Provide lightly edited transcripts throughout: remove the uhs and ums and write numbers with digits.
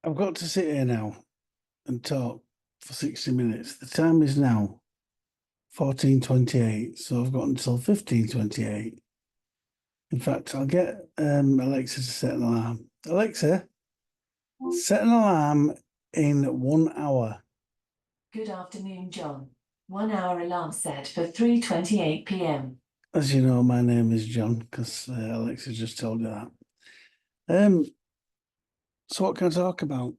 I've got to sit here now and talk for 60 minutes. The time is now 14:28, so I've got until 15:28. In fact, I'll get Alexa to set an alarm. Alexa, set an alarm in 1 hour. Good afternoon, John. 1 hour alarm set for 3:28 p.m. As you know, my name is John because Alexa just told you that. So what can I talk about?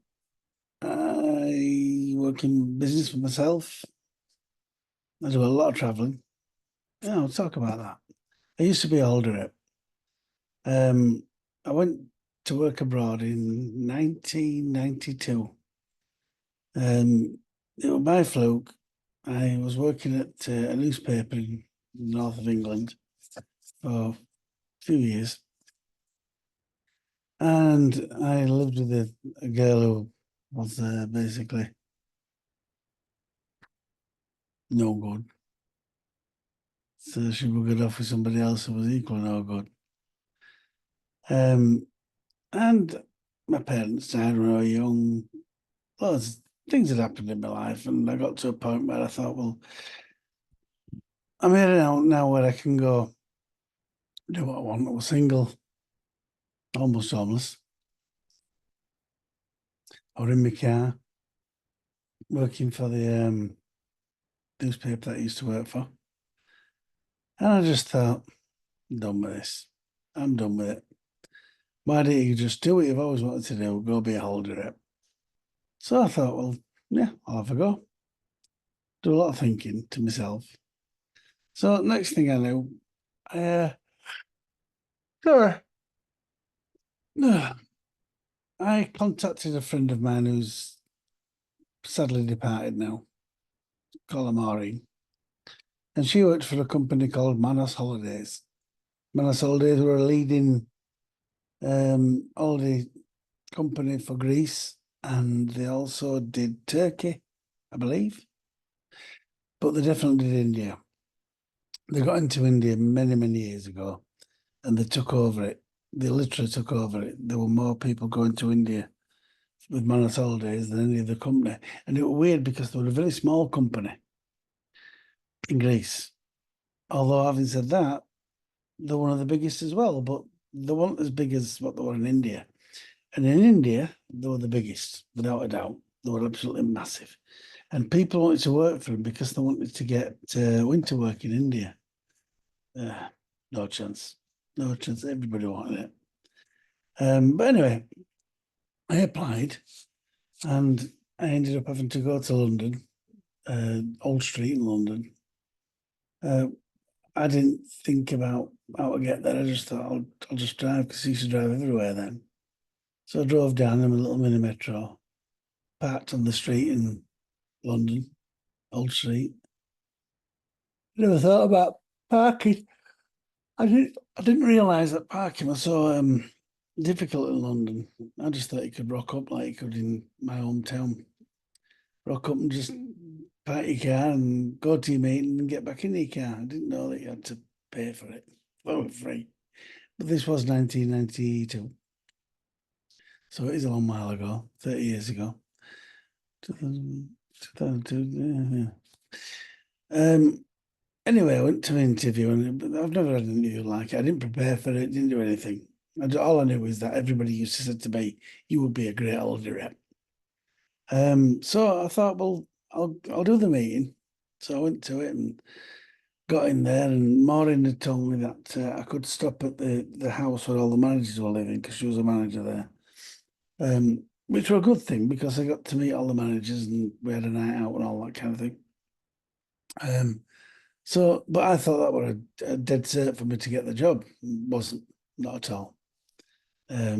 I work in business for myself. I do a lot of traveling. Yeah, I'll talk about that. I used to be a holder rep. I went to work abroad in 1992. It was by fluke. I was working at a newspaper in the north of England for a few years. And I lived with a girl who was basically no good. So she would get off with somebody else who was equally no good. And my parents died when I was young. Lots of things had happened in my life, and I got to a point where I thought, well, I'm here now where I can go do what I want. I was single, almost homeless. I was in my car, working for the newspaper that I used to work for. And I just thought, I'm done with this. I'm done with it. Why don't you just do what you've always wanted to do, go be a holder rep? So I thought, well, yeah, I'll have a go. Do a lot of thinking to myself. So next thing I knew, I contacted a friend of mine who's sadly departed now, called her Maureen, and she worked for a company called Manos Holidays. Manos Holidays were a leading holiday company for Greece, and they also did Turkey, I believe, but they definitely did India. They got into India many, many years ago, and they took over it. They literally took over it. There were more people going to India with Manos Holidays than any other company. And it was weird because they were a very small company in Greece. Although, having said that, they're one of the biggest as well, but they weren't as big as what they were in India. And in India, they were the biggest, without a doubt. They were absolutely massive. And people wanted to work for them because they wanted to get winter work in India. No chance. No chance. Everybody wanted it. But anyway, I applied and I ended up having to go to London, Old Street in London. I didn't think about how to get there. I just thought I'll just drive because I used to drive everywhere then. So I drove down in a little mini metro, parked on the street in London, Old Street. Never thought about parking. I didn't realise that parking was so difficult in London. I just thought you could rock up like you could in my hometown. Rock up and just park your car and go to your meeting and get back in your car. I didn't know that you had to pay for it. Well, free. But this was 1992. So it is a long while ago, 30 years ago. 2002, yeah. Anyway, I went to an interview, and I've never had an interview like it. I didn't prepare for it, didn't do anything. All I knew is that everybody used to say to me, "You would be a great holder rep." So I thought, well, I'll do the meeting. So I went to it and got in there, and Maureen had told me that I could stop at the house where all the managers were living because she was a manager there, which were a good thing because I got to meet all the managers and we had a night out and all that kind of thing. But I thought that was a dead cert for me to get the job. Wasn't, not at all. There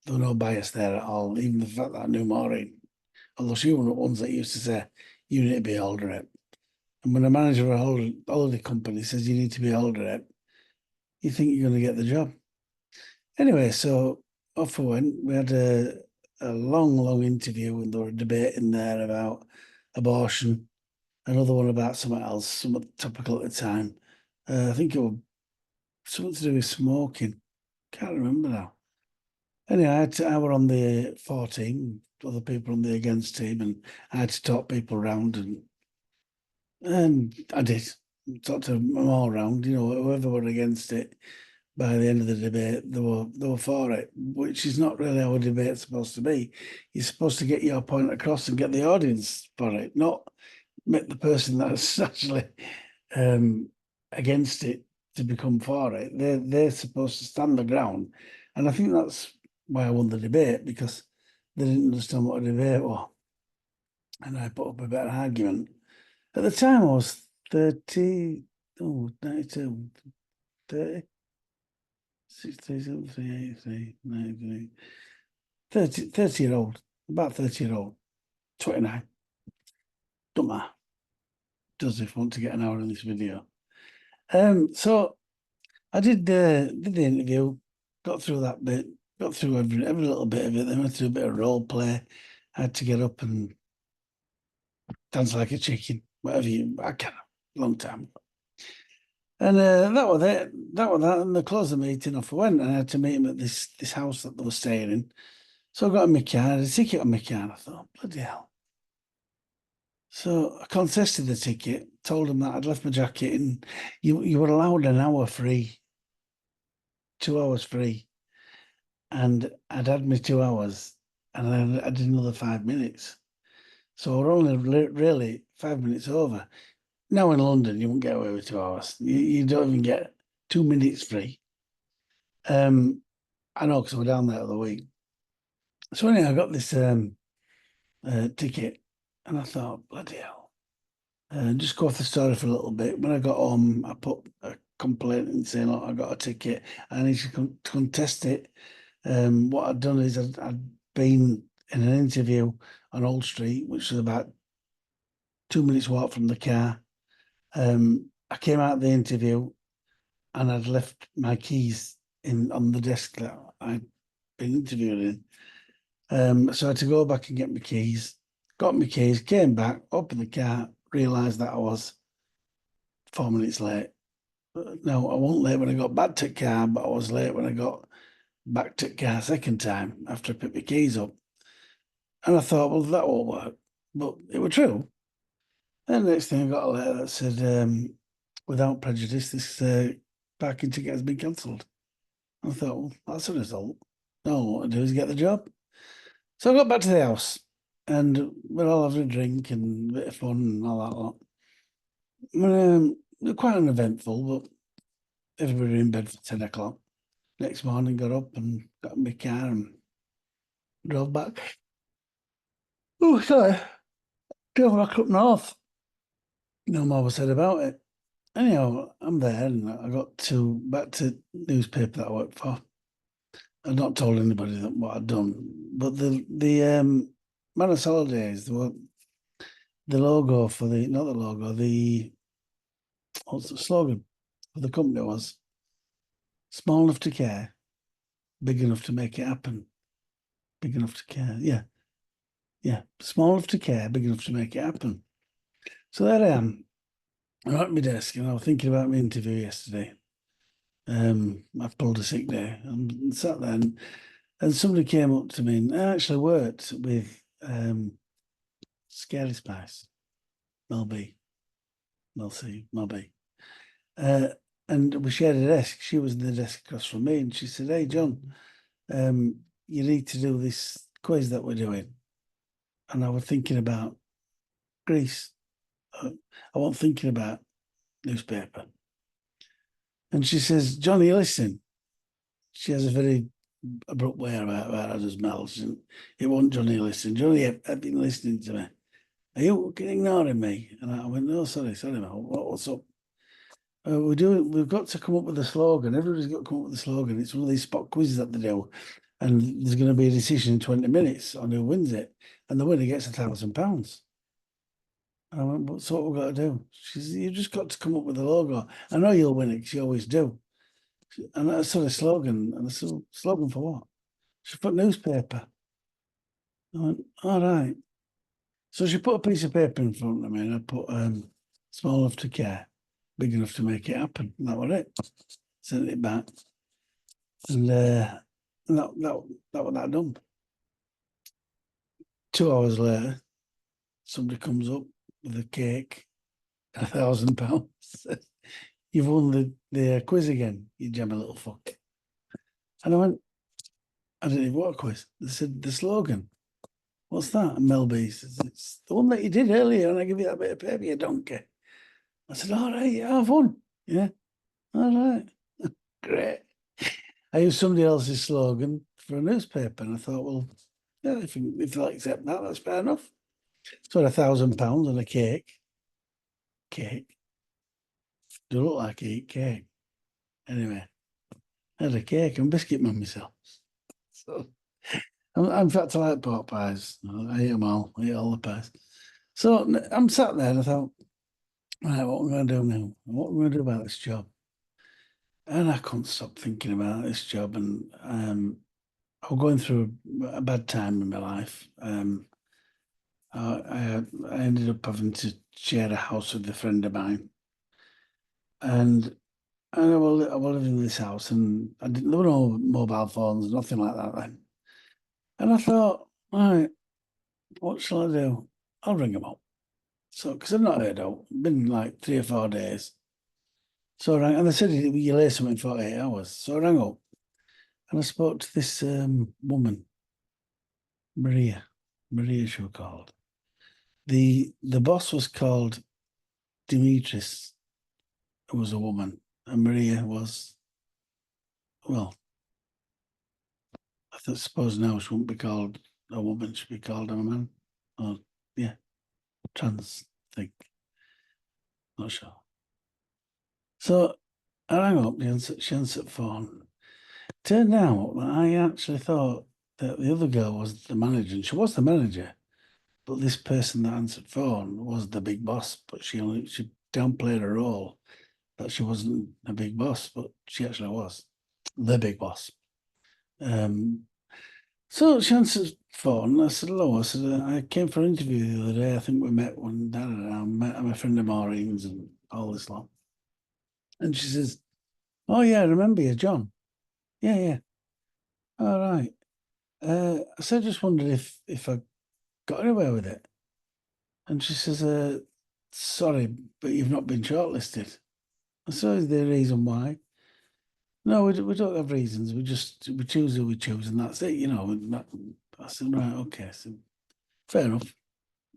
was no bias there at all. Even the fact that I knew Maureen, although she was one of the ones that used to say, "You need to be a holder rep." And when a manager of a holiday company says you need to be a holder rep, you think you're going to get the job. Anyway, so off we went. We had a long interview, and there were debating there about abortion. Another one about something else, something topical at the time. I think it was something to do with smoking. Can't remember now. Anyway, I were on the for team, other people on the against team, and I had to talk people around, and I did. Talked to them all round, whoever were against it. By the end of the debate, they were for it, which is not really how a debate's supposed to be. You're supposed to get your point across and get the audience for it, not make the person that's actually against it to become for it. They're supposed to stand the ground, and I think that's why I won the debate, because they didn't understand what a debate was, and I put up a better argument. At the time, I was 30, 92, 30. 67, 83, 93, 30-year-old, about 30-year-old, 29. Don't matter. Does if you want to get an hour in this video. So I did the interview, got through that bit, got through every little bit of it. Then went through a bit of role play. I had to get up and dance like a chicken, whatever I can, long time. And that was it. That was that. And they closed the meeting, off I went, and I had to meet him at this house that they were staying in. So I got in my car, I had a ticket on my car, and I thought, bloody hell. So I contested the ticket, told them that I'd left my jacket, and you were allowed an hour free, 2 hours free. And I'd had my 2 hours, and then I did another 5 minutes. So we're only really 5 minutes over. Now in London, you won't get away with 2 hours. You don't even get 2 minutes free. I know, because we're down there the other week. So anyway, I got this ticket, and I thought, bloody hell. Just go off the story for a little bit. When I got home, I put a complaint in saying, look, I got a ticket. I need to contest it. What I'd done is I'd been in an interview on Old Street, which was about 2 minutes walk from the car. I came out of the interview and I'd left my keys on the desk that I'd been interviewed in. So I had to go back and get my keys. Got my keys, came back, opened the car, realised that I was 4 minutes late. No, I wasn't late when I got back to the car, but I was late when I got back to the car second time after I picked my keys up. And I thought, well, that won't work. But it was true. And the next thing I got a letter that said, without prejudice, this parking ticket has been cancelled. I thought, well, that's a result. No, all I want to do is get the job. So I got back to the house, and we're all having a drink and a bit of fun and all that lot. Quite uneventful, but everybody in bed for 10 o'clock. Next morning, got up and got in my car and drove back. Oh, sorry. Drove back up north. No more was said about it. Anyhow, I'm there, and I got back to newspaper that I worked for. I'd not told anybody what I'd done, but the Manus Holidays, the logo for not the logo, what's the slogan for the company was small enough to care, big enough to make it happen. Big enough to care, yeah. Small enough to care, big enough to make it happen. So there I am. I'm at my desk, and I was thinking about my interview yesterday. I've pulled a sick day. I'm sat there, and somebody came up to me, and I actually worked with Scary Spice, Mel B. And we shared a desk. She was in the desk across from me, and she said, "Hey, John, you need to do this quiz that we're doing." And I was thinking about Greece. I wasn't thinking about newspaper. And she says, "John, are you listening?" She has a very abrupt way about her as Mel. It wasn't Johnny listening. Johnny had been listening to me. Are you ignoring me? And I went, no, sorry, Mel. What's up? We've got to come up with a slogan. Everybody's got to come up with a slogan. It's one of these spot quizzes that they do. And there's going to be a decision in 20 minutes on who wins it. And the winner gets £1,000. And I went, but that's what we've got to do. She said, you've just got to come up with a logo. I know you'll win it, because you always do. And that's sort of slogan. And I said, slogan for what? She put newspaper. I went, all right. So she put a piece of paper in front of me, and I put small enough to care, big enough to make it happen. And that was it. Sent it back. And And that was that done. 2 hours later, somebody comes up with a cake and £1,000. You've won the quiz again, you jammy little fuck. And I went, I didn't even what a quiz. They said the slogan. What's that? And Mel B says, it's the one that you did earlier, and I give you that bit of paper, you donkey. I said, all right, yeah, I've won. Yeah, all right. Great. I used somebody else's slogan for a newspaper, and I thought, well, yeah, if they'll accept that, that's fair enough. So £1,000 on a cake. Cake. Do look like I eat cake. Anyway, I had a cake and biscuit man myself. So, in fact, I like pork pies. I eat them all. I eat all the pies. So I'm sat there and I thought, right, what am I going to do now? What am I going to do about this job? And I couldn't stop thinking about this job. And I was going through a bad time in my life. I ended up having to share a house with a friend of mine. And I was living in this house, and there were no mobile phones, nothing like that then. And I thought, right, what shall I do? I'll ring them up. So, because I've not heard out, been like 3 or 4 days. So I rang, and they said you lay something for 8 hours. So I rang up, and I spoke to this woman, Maria. Maria, she was called. The boss was called Demetris, who was a woman, and Maria was, well, suppose now she wouldn't be called a woman, she'd be called a man. Or, yeah, trans thing. Not sure. So I rang up, she answered the phone. Turned out that I actually thought that the other girl was the manager, and she was the manager, but this person that answered phone was the big boss, but she downplayed her role that she wasn't a big boss, but she actually was the big boss. So she answered phone. I said, hello. I said, I came for an interview the other day. I think we met one, I met my friend of Maureen's and all this lot. And she says, oh, yeah, I remember you, John. Yeah, yeah. All right. I said, just wondered if I got anywhere with it. And she says, sorry, but you've not been shortlisted. I said, is there a reason why? No, we don't have reasons. We choose who we choose, and that's it, you know. And I said, right, okay. So fair enough.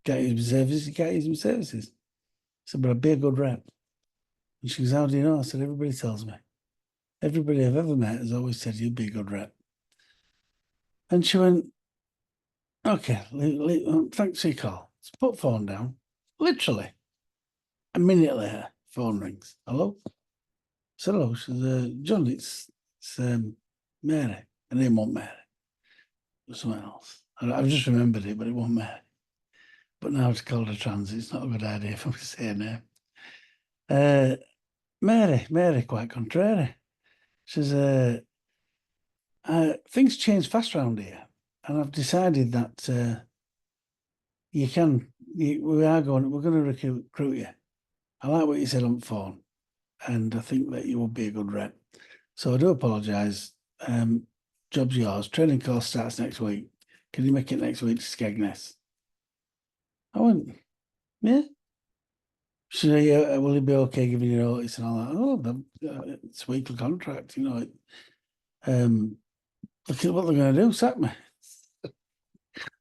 Can't use my services, you can't use my services. I said, but I'd be a good rep. And she goes, how do you know? I said, everybody tells me. Everybody I've ever met has always said you'd be a good rep. And she went, okay, thanks for your call. Let's put phone down. Literally, a minute later, phone rings. Hello? I said, hello. She says, John, it's Mary. Her name wasn't Mary. It was something else. I've just remembered it, but it wasn't Mary. But now it's called a trans. It's not a good idea for me to say her name. Mary, quite contrary. She says, things change fast around here. And I've decided that we're going to recruit you. I like what you said on the phone, and I think that you will be a good rep. So I do apologise. Job's yours. Training course starts next week. Can you make it next week to Skegness? I went, yeah. She said, yeah, will it be okay giving you notice and all that? Oh, it's a weekly contract, you know. Look at what they're going to do, sack me.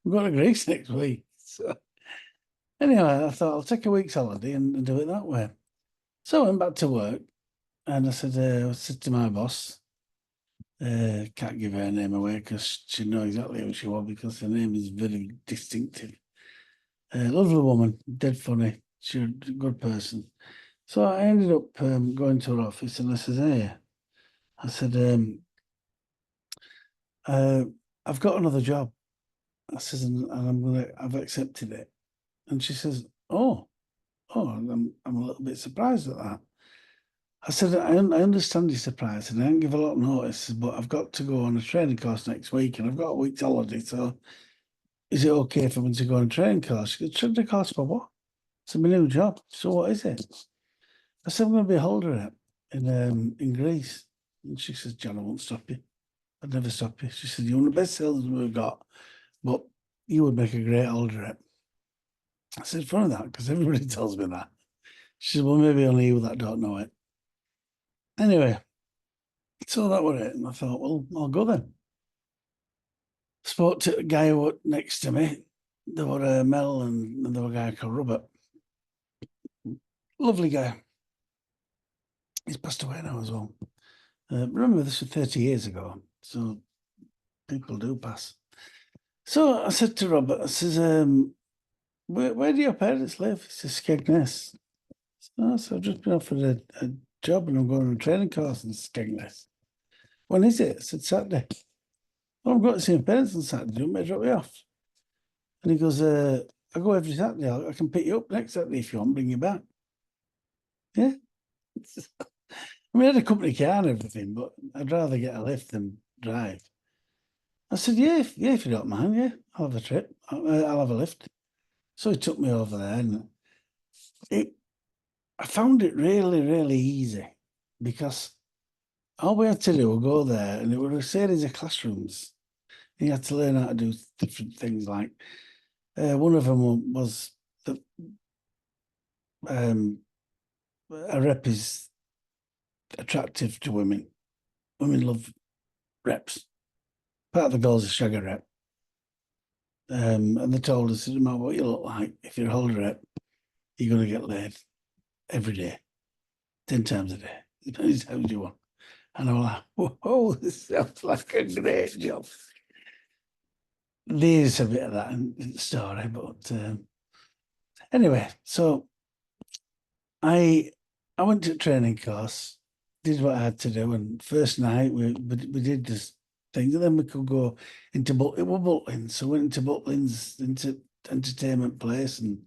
We're going to Greece next week. So anyway, I thought I'll take a week's holiday and do it that way. So I went back to work, and I said to my boss, can't give her name away because she know exactly who she was because her name is very distinctive. Lovely woman, dead funny. She's a good person. So I ended up going to her office, and I said, hey, I said, I've got another job. I says, and I've accepted it. And she says, oh, I'm a little bit surprised at that. I said, I understand you're surprised, and I didn't give a lot of notice, but I've got to go on a training course next week, and I've got a week's holiday, so is it okay for me to go on a training course? She goes, training course for what? It's my new job. So what is it? I said, I'm going to be a holder rep in Greece. And she says, John, I won't stop you. I'd never stop you. She said, you're one of the best salesmen we've got, but you would make a great older rep. I said, funny that, because everybody tells me that. She said, well, maybe only you that don't know it. Anyway, so that was it. And I thought, well, I'll go then. Spoke to a guy who was next to me. There were Mel and there were a guy called Robert. Lovely guy. He's passed away now as well. Remember, this was 30 years ago, so people do pass. So I said to Robert, I says, where do your parents live? He says, Skegness. So I've just been offered a job and I'm going on a training course in Skegness. When is it? I said, Saturday. Well, I'm going to see my parents on Saturday. Do you want me to drop you off? And he goes, I go every Saturday. I can pick you up next Saturday if you want, bring you back. Yeah. I mean, I had a company car and everything, but I'd rather get a lift than drive. I said, yeah, if you don't mind, yeah, I'll have a trip. I'll have a lift. So he took me over there, and I found it really, really easy because all we had to do was go there, and it was a series of classrooms. You had to learn how to do different things. Like one of them was that a rep is attractive to women. Women love reps. Part of the goal is a shagger rep. And they told us, no matter what you look like, if you're a holder rep, you're going to get laid every day, 10 times a day, as many times you want. And I'm like, whoa, this sounds like a great job. There's a bit of that in the story, but anyway, so I went to a training course, did what I had to do, and first night we did this thing, and then we could go into Butlins. So we went into Butlins, into entertainment place, and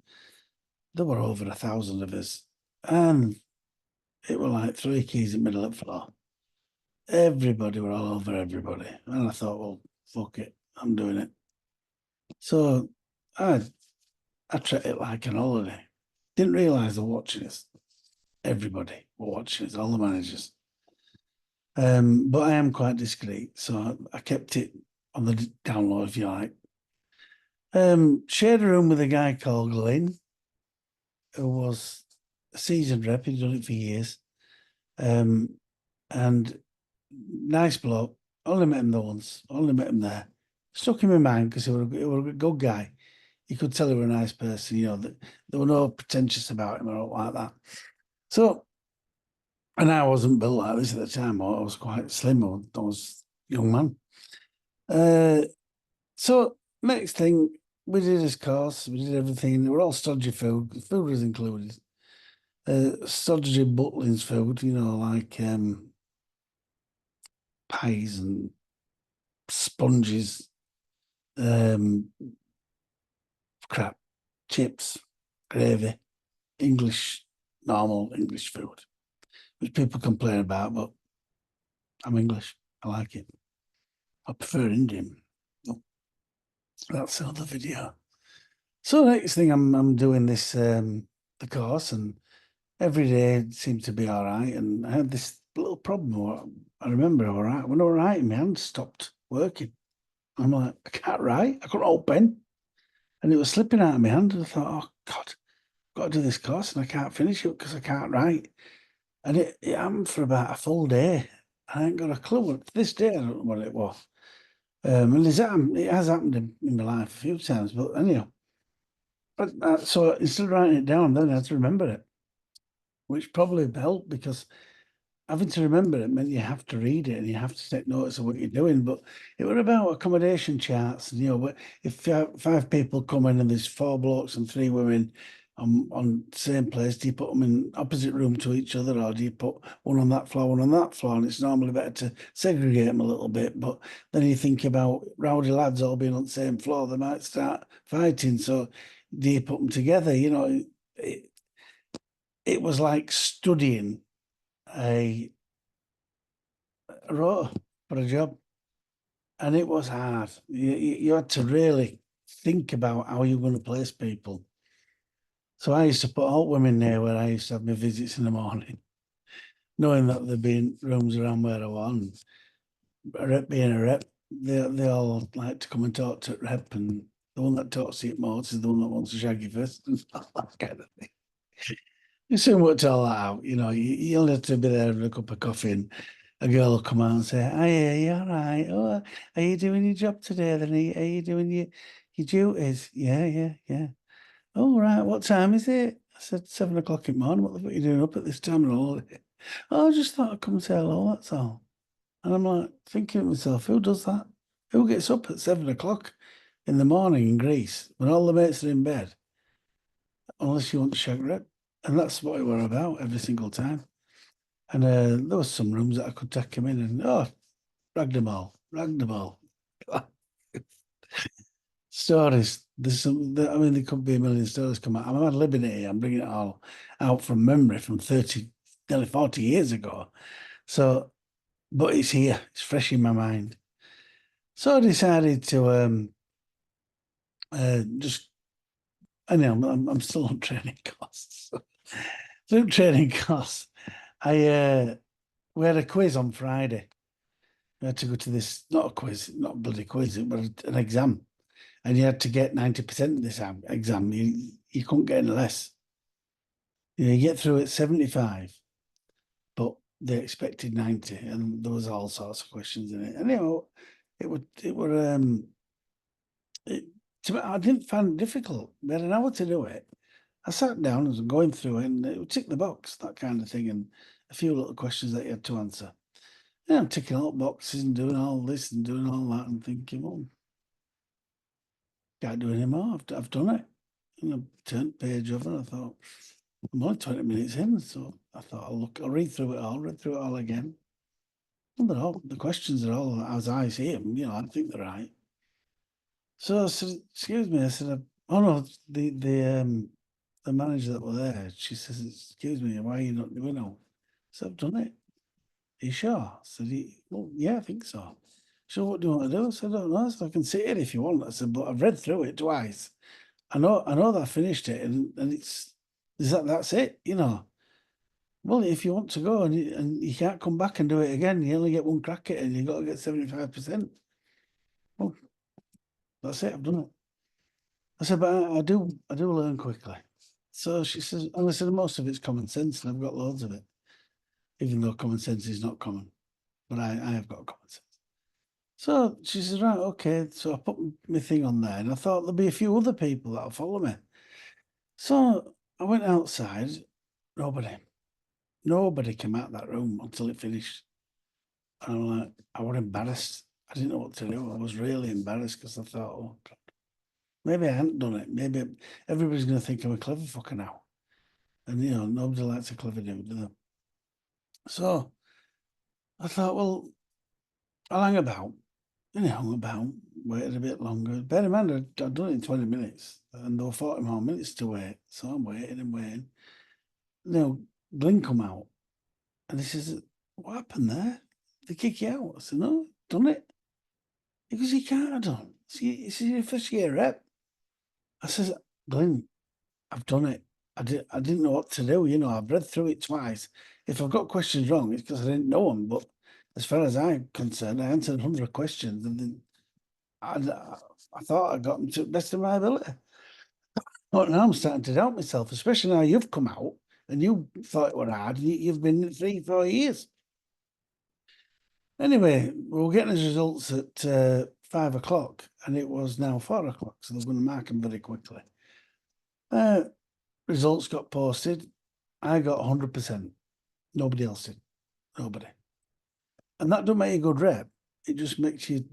there were over 1,000 of us, and it were like 3 keys in the middle of the floor. Everybody were all over everybody, and I thought, well, fuck it, I'm doing it. So I treated it like an holiday. Didn't realise they were watching us. Everybody were watching us, all the managers. But I am quite discreet, so I kept it on the down low, if you like. Shared a room with a guy called Glyn, who was a seasoned rep. He'd done it for years. And nice bloke. Only met him there once. Only met him there. Stuck in my mind because he was a good guy. You could tell he was a nice person. You know, there were no pretentious about him or like that. So, and I wasn't built like this at the time. I was quite slim. I was a young man. So next thing, we did his course. We did everything. They were all stodgy food. Food was included. Stodgy Butlins food. You know, like pies and sponges, crap, chips, gravy, normal English food, which people complain about, but I'm English. I like it. I prefer Indian. Oh, that's another video. So next thing I'm doing this the course, and every day seemed to be all right. And I had this little problem. I remember all right. When I was writing, my hand stopped working. I'm like, I can't write. I couldn't hold pen. And it was slipping out of my hand. And I thought, oh, God, I've got to do this course and I can't finish it because I can't write. And it happened for about a full day. I ain't got a clue. To this day, I don't know what it was. And it has happened in my life a few times. But anyhow, so instead of writing it down, then I had to remember it, which probably helped because having to remember it meant you have to read it and you have to take notice of what you're doing. But it was about accommodation charts. And, you know, if 5 people come in and there's 4 blokes and 3 women on the same place, do you put them in opposite room to each other, or do you put one on that floor, one on that floor? And it's normally better to segregate them a little bit. But then you think about rowdy lads all being on the same floor, they might start fighting. So do you put them together? You know, it was like studying a rota for a job, and it was hard. You had to really think about how you're going to place people. So I used to put all women there where I used to have my visits in the morning, knowing that there'd be rooms around where I was. a rep being a rep, they all like to come and talk to rep, and the one that talks to you most is the one that wants to shag you first, and that kind of thing. You soon worked all that out, you know. You only have to be there with a cup of coffee, and a girl will come out and say, "Hey, you all right? Oh, are you doing your job today? Then are you doing your duties? Yeah, yeah, yeah. Oh, right. What time is it?" I said, 7 o'clock in the morning. What the fuck are you doing up at this time and all? Oh, I just thought I'd come and say hello, that's all. And I'm like thinking to myself, who does that? Who gets up at 7 o'clock in the morning in Greece when all the mates are in bed? Unless you want to shag rep. And that's what it were about every single time. And there was some rooms that I could take him in and, oh, ragged them all, ragged them all. Stories. There's some, I mean, there could be a million stories come out. I'm living it here. I'm bringing it all out from memory from 30, nearly 40 years ago. So, but it's here. It's fresh in my mind. So I decided to just, I know I'm still on training costs. Through training costs, we had a quiz on Friday. We had to go to this, not a quiz, not a bloody quiz, but an exam. And you had to get 90% of this exam. You couldn't get any less. You get through at 75, but they expected 90, and there was all sorts of questions in it. And I didn't find it difficult. We had an hour to do it. I sat down and was going through it, and it would tick the box, that kind of thing, and a few little questions that you had to answer. Yeah, I'm ticking all boxes and doing all this and doing all that, and thinking, well, can't do any more. I've done it. And I turned the page over, and I thought, I'm only 20 minutes in, so I thought I'll read through it all again. And the questions are all as I see them, you know, I think they're right. So I said, excuse me, I said, oh no, the manager that were there, she says, excuse me, why are you not doing it? So I've done it. Are you sure? I said, well, yeah, I think so. So what do you want to do? I said, I don't know. So I can sit it if you want. I said, but I've read through it twice. I know that I finished it, and that's it, you know. Well, if you want to go and you can't come back and do it again, you only get one crack at it, and you've got to get 75%. Well, that's it. I've done it. I said, but I do learn quickly. So she says, and I said, most of it's common sense, and I've got loads of it, even though common sense is not common, but I have got common sense. So she says, right, okay. So I put my thing on there, and I thought there'll be a few other people that'll follow me. So I went outside. Nobody came out of that room until it finished. And I'm like, I was embarrassed. I didn't know what to do. I was really embarrassed because I thought, oh God, maybe I hadn't done it. Maybe everybody's going to think I'm a clever fucker now. And you know, nobody likes a clever dude, do they? So I thought, well, I'll hang about. And I hung about, waited a bit longer. Bear in mind, I'd done it in 20 minutes, and there were 40 more minutes to wait. So I'm waiting and waiting. You know, Glyn come out, and he says, what happened there? They kick you out. I said, no, done it. He goes, you can't have done. It's your first year rep. I says, Glyn, I've done it. I didn't know what to do. You know, I've read through it twice. If I've got questions wrong, it's because I didn't know them. But as far as I'm concerned, I answered 100 questions, and then I thought I got them to the best of my ability. But now I'm starting to doubt myself, especially now you've come out and you thought it were hard. You've been 3, 4 years. Anyway, we were getting his results at 5 o'clock, and it was now 4 o'clock, so they're going to mark them very quickly. Results got posted. I got 100%. Nobody else did. Nobody. And that don't make you a good rep. It just makes you,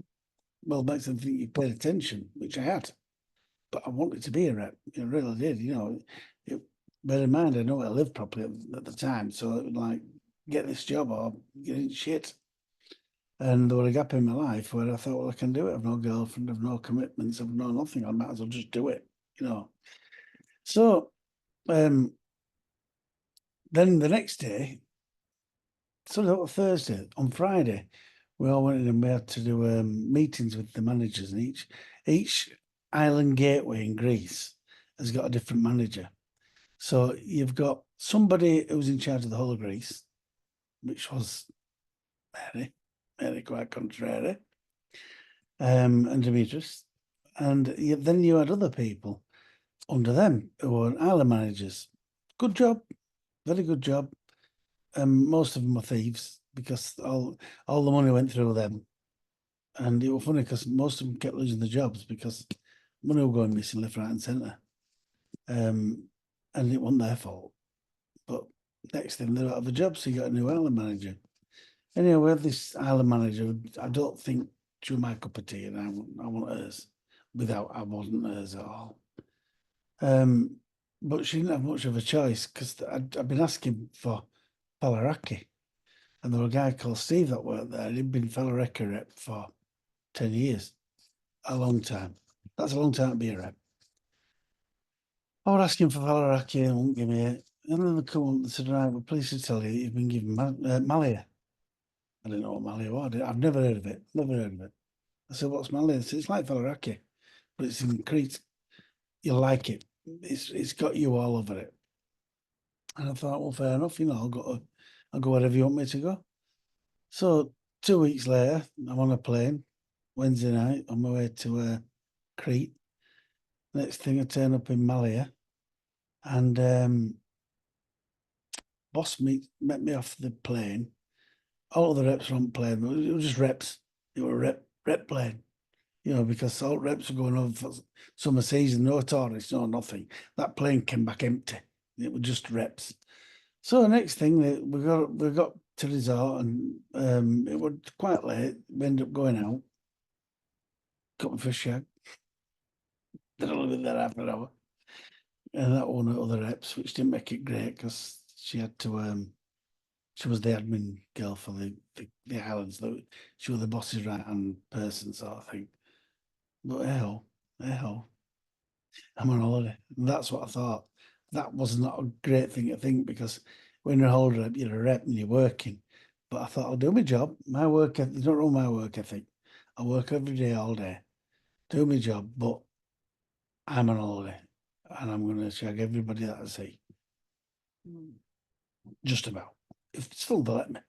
well, makes them think you paid attention, which I had. But I wanted to be a rep. I really did. You know, bear in mind, I know I lived properly at the time, so it was like, get this job or get in shit. And there was a gap in my life where I thought, well, I can do it. I've no girlfriend, I've no commitments, I've no nothing. I might as well just do it, you know. So then the next day, so that was Thursday, on Friday, we all went in and we had to do meetings with the managers, and each island gateway in Greece has got a different manager. So you've got somebody who's in charge of the whole of Greece, which was Mary. really quite contrary, and Demetrius. And then you had other people under them who were island managers. Good job, very good job. Most of them were thieves because all the money went through them. And it was funny because most of them kept losing their jobs because money were going missing left, right, and centre. And it wasn't their fault. But next thing they're out of a job, so you got a new island manager. Anyway, we had this island manager. I don't think she was my cup of tea, and I want hers. I wasn't hers at all. But she didn't have much of a choice because I'd been asking for Falaraki, and there was a guy called Steve that worked there. He'd been Falaraki rep for 10 years, a long time. That's a long time to be a rep. I was asking for Falaraki and won't give me it. And then they come up and said, right, we're pleased to tell you you've been given Malia. I didn't know what Malia was. I've never heard of it. Never heard of it. I said, what's Malia? I said, it's like Falaraki, but it's in Crete. You'll like it. It's got you all over it. And I thought, well, fair enough, I'll go wherever you want me to go. So 2 weeks later, I'm on a plane, Wednesday night, on my way to Crete. Next thing, I turn up in Malia, and boss met me off the plane. All of the reps were on the plane, but it was just reps. It was a rep plane, because all reps were going over for summer season, no tourists, no nothing. That plane came back empty. It was just reps. So the next thing, we got to the resort, and it was quite late. We ended up going out, got my fish shag. Did a little bit there half an hour, and that one at other reps, which didn't make it great because she had to. She was the admin girl for the islands. She was the boss's right hand person, sort of thing. But hey ho, I'm on holiday. And that's what I thought. That was not a great thing to think because when you're a holiday rep, you're a rep and you're working. But I thought I'll do my job. My work ethic, don't know my work ethic. I work every day, all day, do my job, but I'm on holiday and I'm going to shag everybody that I see. Just about. If still they let me.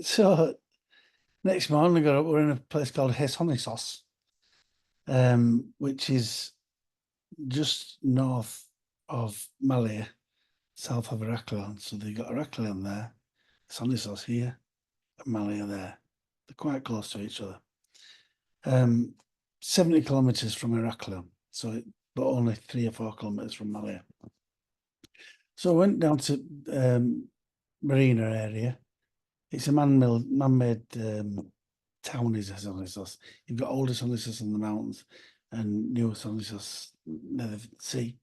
So next morning, we got up. We're in a place called Hesonisos, which is just north of Malaya, south of Heraklion. So they got Heraklion there, Hesonisos here, and Malaya there. They're quite close to each other. 70 kilometres from Heraklion, but only 3 or 4 kilometres from Malaya. So I went down to Marina area. It's a man-made town, is Hesonisos. You've got old Hesonisos in the mountains and new Hesonisos near the sea.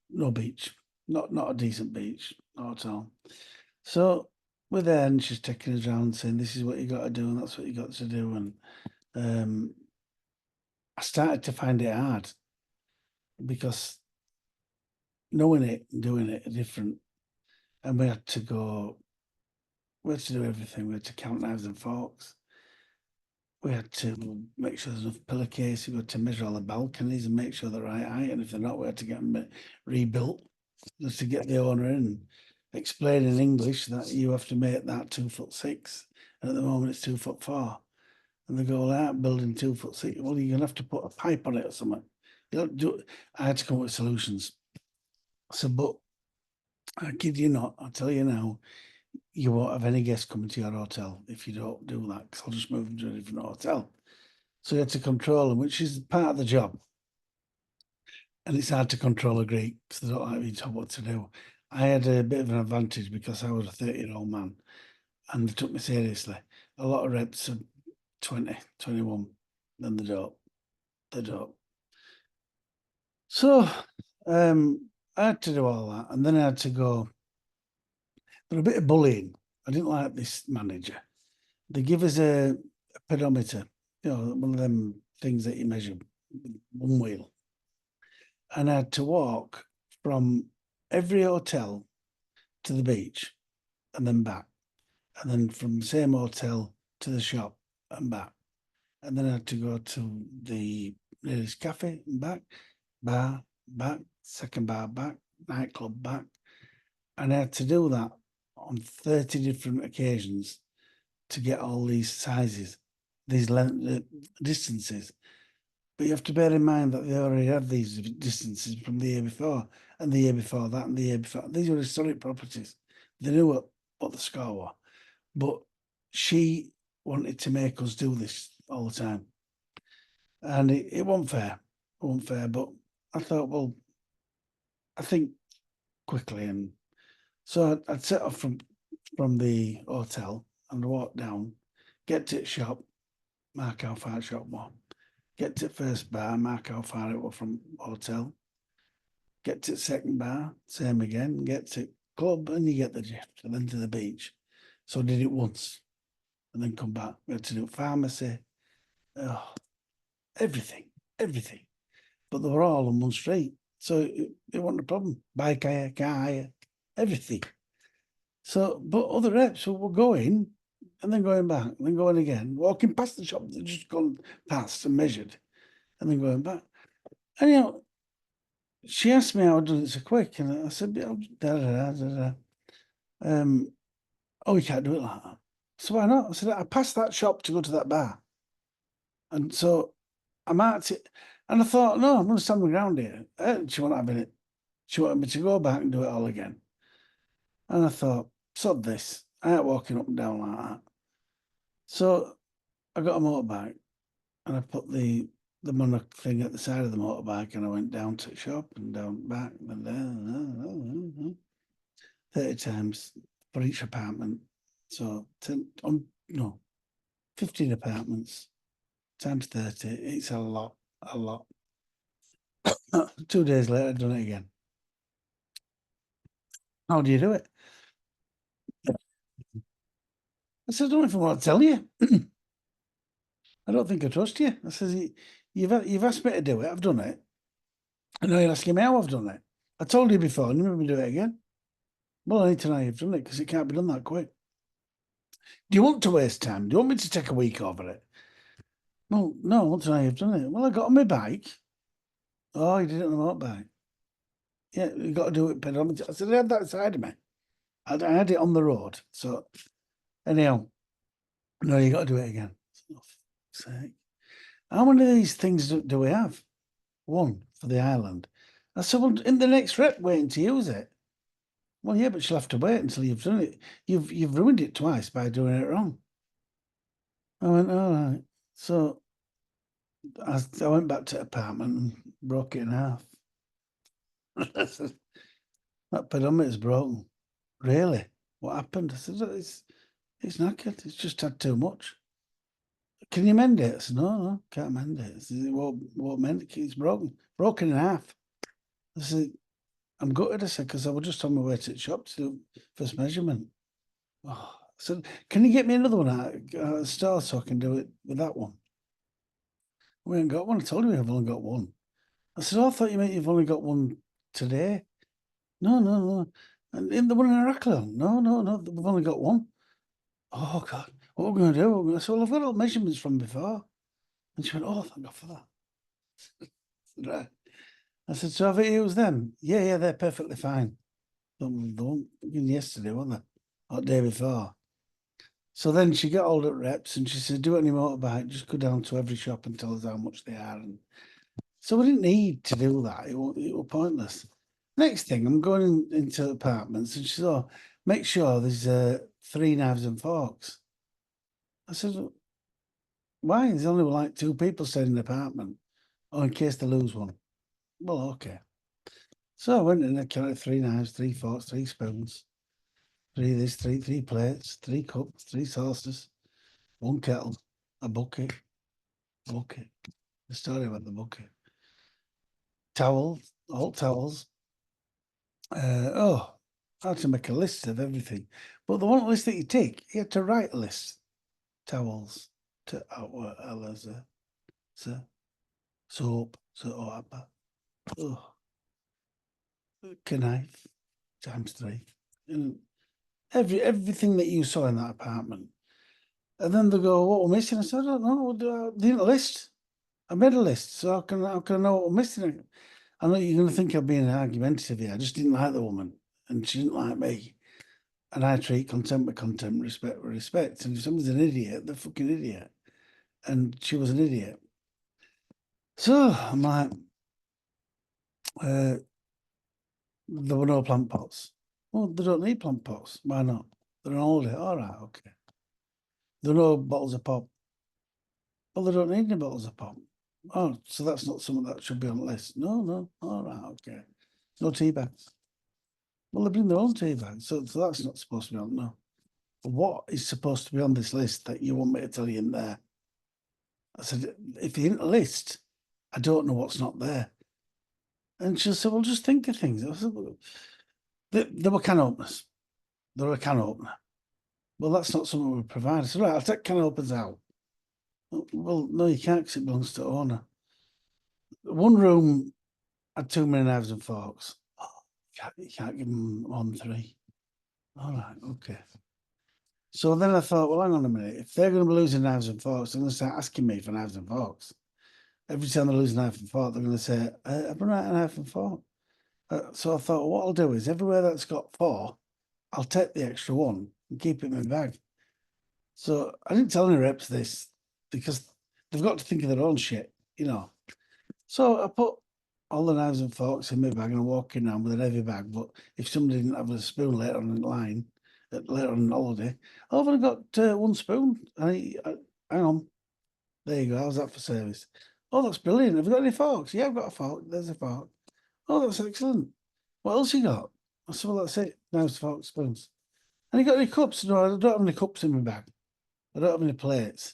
No beach, not a decent beach, not at all. So we're there, and she's taking us around saying, "This is what you got to do, and that's what you got to do." And I started to find it hard because knowing it and doing it are different, and we had to do everything. We had to count knives and forks. We had to make sure there's enough pillowcase. We had to measure all the balconies and make sure they're right height. And if they're not, we had to get them rebuilt just to get the owner in and explain in English that you have to make that 2'6". And at the moment it's 2'4". And they go, well, I'm building 2'6". Well, you're going to have to put a pipe on it or something. I had to come up with solutions. So, but I kid you not, I'll tell you now, you won't have any guests coming to your hotel if you don't do that, because I'll just move them to a different hotel. So you had to control them, which is part of the job. And it's hard to control a Greek because they don't like being told what to do. I had a bit of an advantage because I was a 30-year-old man and they took me seriously. A lot of reps are 20, 21, then they don't. They don't. So I had to do all that. And then I had to go. But a bit of bullying. I didn't like this manager. They give us a pedometer, one of them things that you measure with one wheel. And I had to walk from every hotel to the beach and then back. And then from the same hotel to the shop and back. And then I had to go to the nearest cafe and back, bar, back, second bar back, nightclub back. And I had to do that on 30 different occasions to get all these sizes, these distances. But you have to bear in mind that they already had these distances from the year before, and the year before that, and the year before. These were historic properties. They knew what the score was. But she wanted to make us do this all the time. And it wasn't fair. It wasn't fair. But I thought, well, I think quickly. And so I'd set off from the hotel and walk down, get to the shop, mark how far the shop was. Get to the first bar, mark how far it was from hotel. Get to the second bar, same again. Get to club, and you get the drift. And then to the beach. So I did it once, and then come back. We had to do pharmacy, everything. But they were all on one street, so it wasn't a problem. Bike hire, car hire, everything. So, but other reps were going and then going back, and then going again, walking past the shop, they'd just gone past and measured, and then going back. And she asked me how I done it so quick, and I said, oh, you can't do it like that. So why not? I said, I passed that shop to go to that bar. And so I marked it, and I thought, no, I'm going to stand my ground here. She wasn't having it. She wanted me to go back and do it all again. And I thought, sod this. I ain't walking up and down like that. So I got a motorbike, and I put the monarch thing at the side of the motorbike, and I went down to the shop and down back and down 30 times for each apartment. So 15 apartments times 30. It's a lot. 2 days later, I'd done it again. How do you do it? I said, I don't know if I want to tell you. I don't think I trust you. I says, you've asked me to do it. I've done it. I know you're asking me how I've done it. I told you before, and you made me do it again. Well, I need to know you've done it because it can't be done that quick. Do you want to waste time? Do you want me to take a week over it? Well, no, I want to know you've done it. Well, I got on my bike. Oh, you did it on a motorbike. Yeah, you got to do it pedometer. I said, I had that side of me. I had it on the road. So, anyhow, no, you got to do it again. Oh, for fuck's sake. How many of these things do we have? One for the island. I said, well, in the next rep, waiting to use it. Well, yeah, but she'll have to wait until you've done it. You've ruined it twice by doing it wrong. I went, all right. So I went back to the apartment and broke it in half. I said, that pedometer's broken. Really? What happened? I said, it's knackered. It's just had too much. Can you mend it? I said, no, can't mend it. I said, it won't mend it. It's broken. Broken in half. I said, I'm gutted. I said, because I was just on my way to the shop to do first measurement. Oh, I said, can you get me another one out of the store so I can do it with that one? We ain't got one. I told you I've only got one. I said, oh, I thought you meant you've only got one today. No. And in the one in Heraklion? No, we've only got one. Oh, God, what are we going to do? I said, well, I've got all measurements from before. And she went, oh, thank God for that. Right. I said, so have you used them? Yeah, they're perfectly fine. The one yesterday, weren't they? Or the day before. So then she got hold of reps and she said, do any motorbike, just go down to every shop and tell us how much they are. And so we didn't need to do that. It was pointless. Next thing, I'm going into apartments and she said, oh, make sure there's 3 knives and forks. I said, why? There's only like 2 people staying in the apartment. Oh, in case they lose one. Well, okay. So I went in and I counted 3 knives, 3 forks, 3 spoons, 3 plates, 3 cups, 3 saucers, 1 kettle, a bucket. The story about the bucket. Towels, all towels. I had to make a list of everything. But the one list that you take, you had to write a list. Towels, soap, knife, times 3. And everything that you saw in that apartment. And then they go, what we're missing? I said, I don't know. They didn't list. I made a list, so how can I know what we're missing? I know you're going to think I'm being argumentative here. I just didn't like the woman, and she didn't like me. And I treat contempt with contempt, respect with respect. And if someone's an idiot, they're fucking idiot. And she was an idiot. So I'm like, there were no plant pots. Well, they don't need plant pots. Why not? They're on holiday. All right, okay. There are no bottles of pop. Well, they don't need any bottles of pop. Oh, so that's not something that should be on the list. No. All right, okay. No tea bags. Well, they bring their own tea bags, so that's not supposed to be on. No. What is supposed to be on this list that you want me to tell you in there? I said, if you didn't list, I don't know what's not there. And she said, well, just think of things. I said, well, there were can openers. There were a can opener. Well, that's not something we provide. I said, right, I'll take can openers out. Well, no, you can't because it belongs to the owner. One room had too many knives and forks. Oh, you can't give them on 3. All right, okay. So then I thought, well, hang on a minute. If they're going to be losing knives and forks, they're going to start asking me for knives and forks. Every time they lose a knife and fork, they're going to say, I've run out of knife and fork. So I thought, what I'll do is everywhere that's got 4, I'll take the extra 1 and keep it in my bag. So I didn't tell any reps this because they've got to think of their own shit, you know. So I put all the knives and forks in my bag and I'm walking around with a heavy bag. But if somebody didn't have a spoon later on in line, later on holiday, oh, I've only got 1 spoon. Hang on. There you go. How's that for service? Oh, that's brilliant. Have you got any forks? Yeah, I've got a fork. There's a fork. Oh, that's excellent. What else you got? I said, well, that's it. Knives, forks, spoons. And you got any cups? No, I don't have any cups in my bag. I don't have any plates.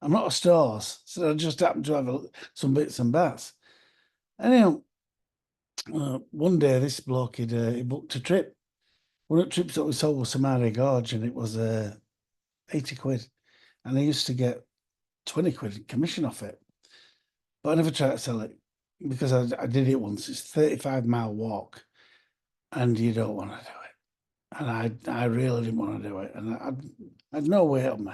I'm not a stores, so I just happen to have some bits and bats. Anyhow, one day this bloke he booked a trip. One of the trips that we sold was Samari Gorge, and it was 80 quid. And I used to get 20 quid commission off it. But I never tried to sell it because I did it once. It's 35-mile walk, and you don't want to do it. And I really didn't want to do it, and I had no weight on me.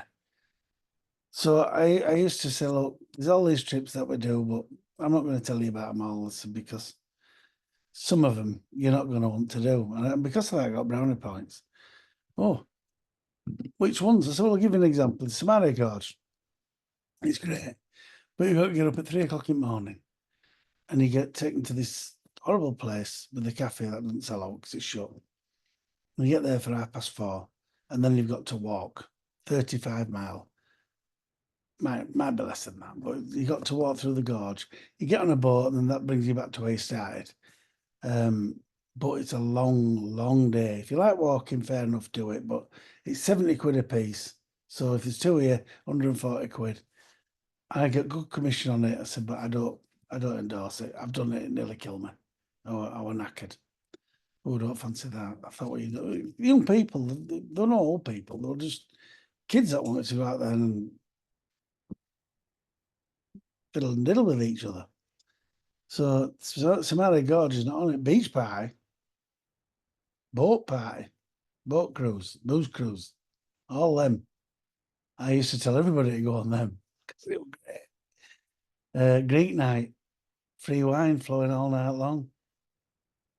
So I used to say, look, there's all these trips that we do, but I'm not going to tell you about them all because some of them you're not going to want to do. And because of that, I got brownie points. Oh, which ones? I said, well, I'll give you an example. The Samari Gorge. It's great. But you've got to get up at 3 o'clock in the morning and you get taken to this horrible place with a cafe that doesn't sell out because it's shut. And you get there for 4:30 and then you've got to walk 35 mile. Might be less than that, but you got to walk through the gorge. You get on a boat, and then that brings you back to where you started. But it's a long day. If you like walking, fair enough, do it. But it's 70 quid a piece. So if there's 2 here, 140 quid. I get good commission on it. I said, but I don't endorse it. I've done it, it nearly killed me. I were knackered. Oh, don't fancy that. I thought, well, you know, young people, they're not old people. They're just kids that wanted to go out there and fiddle and diddle with each other. So Somali Gorge is not only beach party, boat party, boat cruise, booze cruise, all them. I used to tell everybody to go on them because they were great. Greek night, free wine flowing all night long.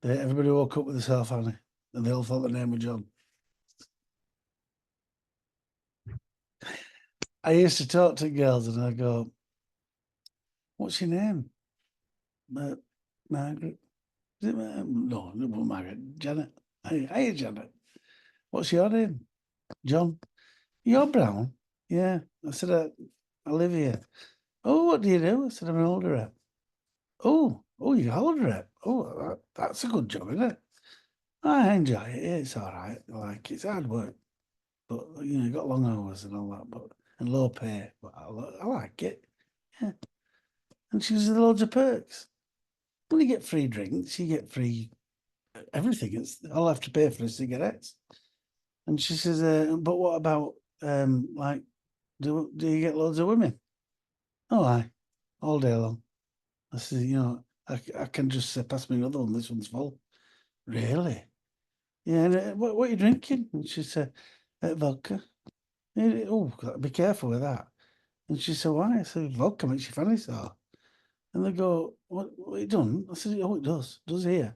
Everybody woke up with a self honey and they all thought the name was John. I used to talk to girls and I go, what's your name? Margaret. Is it no, it wasn't Margaret. Janet. Hey, Janet. What's your name? John. You're brown. Yeah. I said, I live here. Oh, what do you do? I said, I'm an older rep. Oh, you're an older rep. Oh, that's a good job, isn't it? I enjoy it. Yeah, it's all right. Like, it's hard work. But, you know, you got long hours and all that, and low pay. But I like it. Yeah. And she says, loads of perks. Well, you get free drinks, you get free everything. It's all I have to pay for is cigarettes. And she says, but what about like, do you get loads of women? Oh, aye, all day long. I said, you know, I can just say, pass me another one. This one's full. Really? Yeah. And, what are you drinking? And she said, vodka. Oh, be careful with that. And she said, why? I said, vodka makes you funny, so. And they go, what you done? I said, oh, it does here.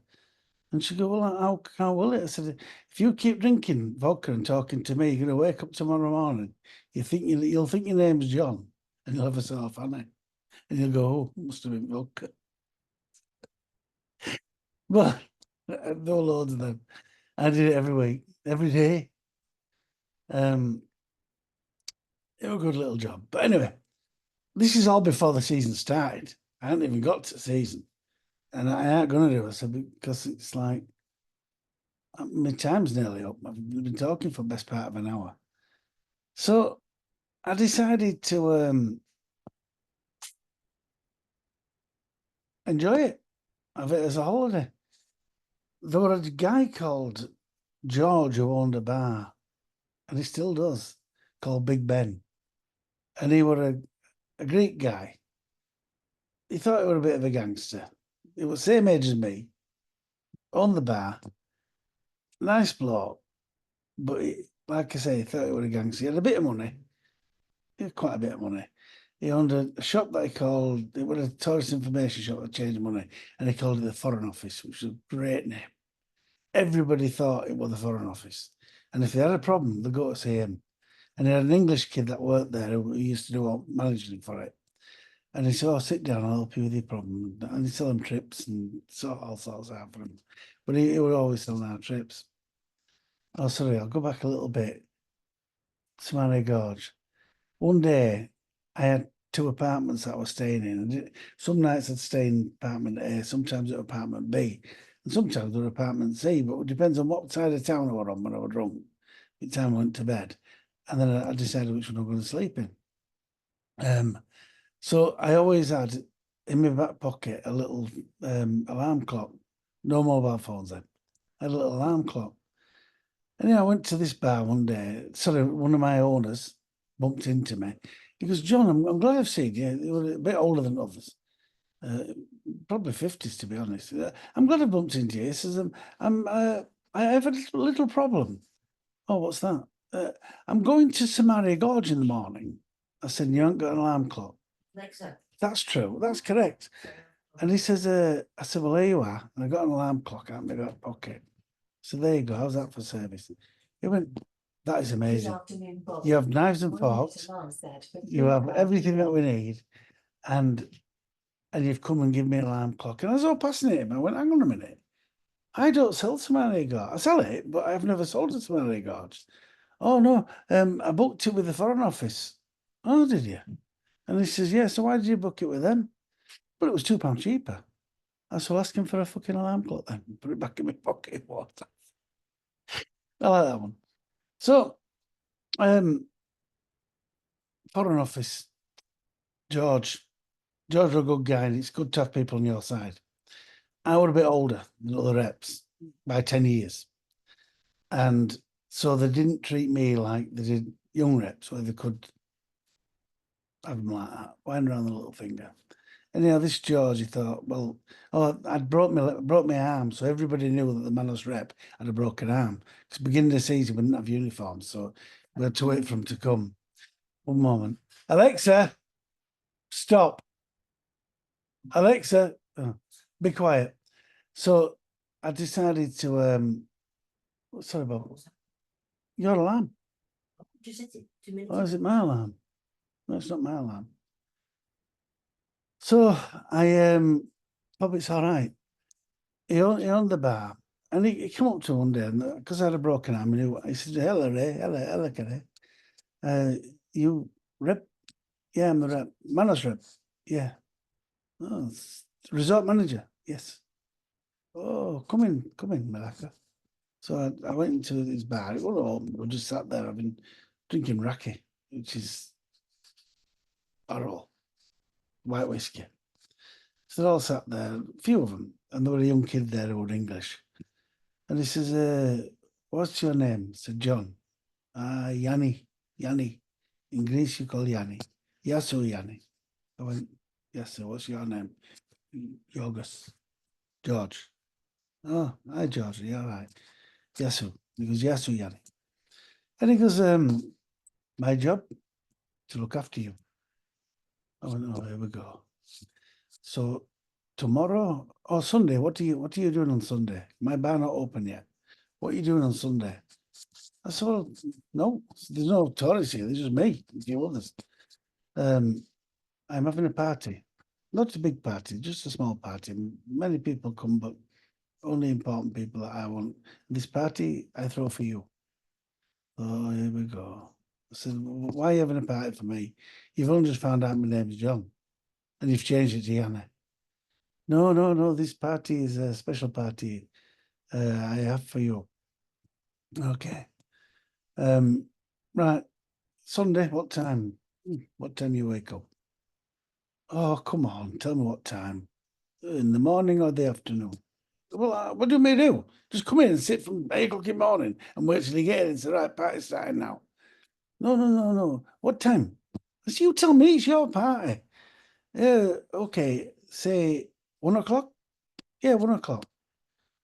And she go, well, how will it? I said, if you keep drinking vodka and talking to me, you're going to wake up tomorrow morning. You'll think your name's John, and you'll have a sort of funny, and you'll go, oh, must have been vodka. But there were loads of them. I did it every week, every day. It was a good little job. But anyway, this is all before the season started. I hadn't even got to the season, and I ain't going to do it. So because it's like my time's nearly up. I've been talking for the best part of an hour. So I decided to enjoy it, have it as a holiday. There was a guy called George who owned a bar, and he still does, called Big Ben. And he was a Greek guy. He thought he was a bit of a gangster. He was the same age as me, owned the bar, nice bloke. But like I say, he thought he was a gangster. He had a bit of money. He had quite a bit of money. He owned a shop that he called, it was a tourist information shop that changed money, and he called it the Foreign Office, which was a great name. Everybody thought it was the Foreign Office. And if they had a problem, they'd go to see him. And he had an English kid that worked there who used to do all managing for it. And he said, oh, sit down, I'll help you with your problem. And he'd sell him trips and sort all sorts out for him. But he would always sell out trips. Oh, sorry, I'll go back a little bit. Samari Gorge. One day, I had 2 apartments that I was staying in. And some nights I'd stay in apartment A, sometimes at apartment B, and sometimes at apartment C, but it depends on what side of town I was on when I was drunk. The time I went to bed. And then I decided which one I'm going to sleep in. So I always had in my back pocket a little alarm clock. No mobile phones then. I had a little alarm clock. And I went to this bar one day. Sorry, one of my owners bumped into me. He goes, John, I'm glad I've seen you. You were a bit older than others. Probably 50s, to be honest. I'm glad I bumped into you. He says, I have a little problem. Oh, what's that? I'm going to Samaria Gorge in the morning. I said, you haven't got an alarm clock. That's true. That's correct. And he says, I said, well, there you are. And I got an alarm clock out in my back pocket. So there you go. How's that for service? He went, that is amazing. You have knives and forks. You have everything that we need. And you've come and given me an alarm clock. And I was all fascinated. I went, hang on a minute. I don't sell Samaria Gorge. I sell it, but I've never sold a Samaria Gorge. Oh, no. I booked it with the Foreign Office. Oh, did you? And he says, yeah, so why did you book it with them? But it was £2 cheaper. I said, well, ask him for a fucking alarm clock then. Put it back in my pocket. What? I like that one. So, Foreign Office, George was a good guy, and it's good to have people on your side. I was a bit older than other reps by 10 years. And so they didn't treat me like they did young reps, where they could have them like that, wind around the little finger. And this George, he thought, well, I'd broke my arm, so everybody knew that the Manos rep had a broken arm. Because beginning of the season, we didn't have uniforms, so we had to wait for him to come. One moment. Alexa, stop. Alexa, be quiet. So I decided to, sorry, Bob. Your alarm. Just set it 2 minutes. Oh, is it my alarm? No, it's not my alarm. So I, Bob, it's all right. He owned the bar, and he came up to one day, because I had a broken arm, and he said, hello, Ray, hello, Kerry. You rep? Yeah, I'm the rep. Manos rep? Yeah. Oh, resort manager? Yes. Oh, come in, Malacca. So I went into his bar. It wasn't open. We just sat there. I've been drinking raki, which is oral, white whiskey. So they all sat there, a few of them, and there was a young kid there who was English. And he says, what's your name? I said, John. Yanni. In Greece, you call Yanni. Yasu Yanni. I went, yes, sir, what's your name? Yorgos. George. Oh, hi, George. Yeah, all right. Yasu. He goes, Yasu Yanni. And he goes, my job to look after you. I went, oh, here we go. So tomorrow or Sunday. What are you doing on Sunday? My bar not open yet. What are you doing on Sunday? I said, well, no, there's no tourists here. There's just me, a few others. I'm having a party. Not a big party, just a small party. Many people come, but only important people that I want. This party I throw for you. Oh, here we go. I said, why are you having a party for me? You've only just found out my name's John. And you've changed it to Yanni. No. This party is a special party I have for you. Okay. Right. Sunday, what time? What time you wake up? Oh, come on. Tell me what time. In the morning or the afternoon? Well, what do you mean do? Just come in and sit from 8 o'clock in the morning and wait till you get in and say, right, party's starting now. No. What time? I said, you tell me, it's your party. Yeah, okay. Say 1 o'clock? Yeah, 1 o'clock.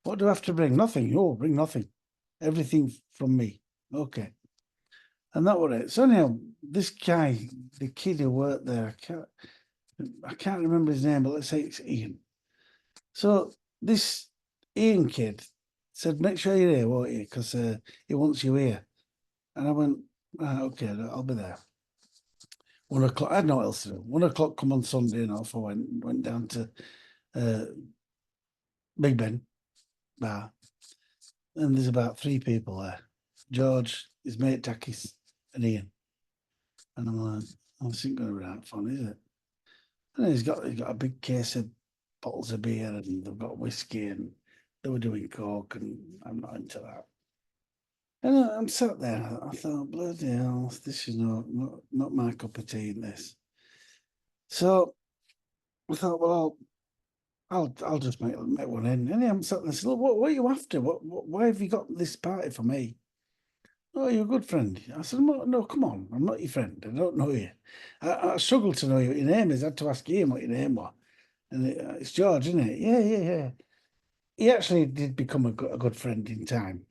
What do I have to bring? Nothing. Oh, bring nothing. Everything from me. Okay. And that was it. So anyhow, this guy, the kid who worked there, I can't remember his name, but let's say it's Ian. So this Ian kid said, make sure you're here, won't you? Because he wants you here. And I went, okay, I'll be there. 1 o'clock. I had no else to do. 1 o'clock come on Sunday and off I went down to Big Ben bar. And there's about 3 people there. George, his mate Takis, and Ian. And I'm like, oh, this ain't going to be that fun, is it? And he's got a big case of bottles of beer and they've got whiskey and they were doing coke and I'm not into that. And I'm sat there. I thought, bloody hell, this is not my cup of tea in this. So I thought, well, I'll just make one in. And I'm sat there. I said, look, what are you after? Why have you got this party for me? Oh, you're a good friend. I said, no, come on. I'm not your friend. I don't know you. I struggle to know you what your name is. I had to ask Ian what your name was. And it's George, isn't it? Yeah. He actually did become a good friend in time.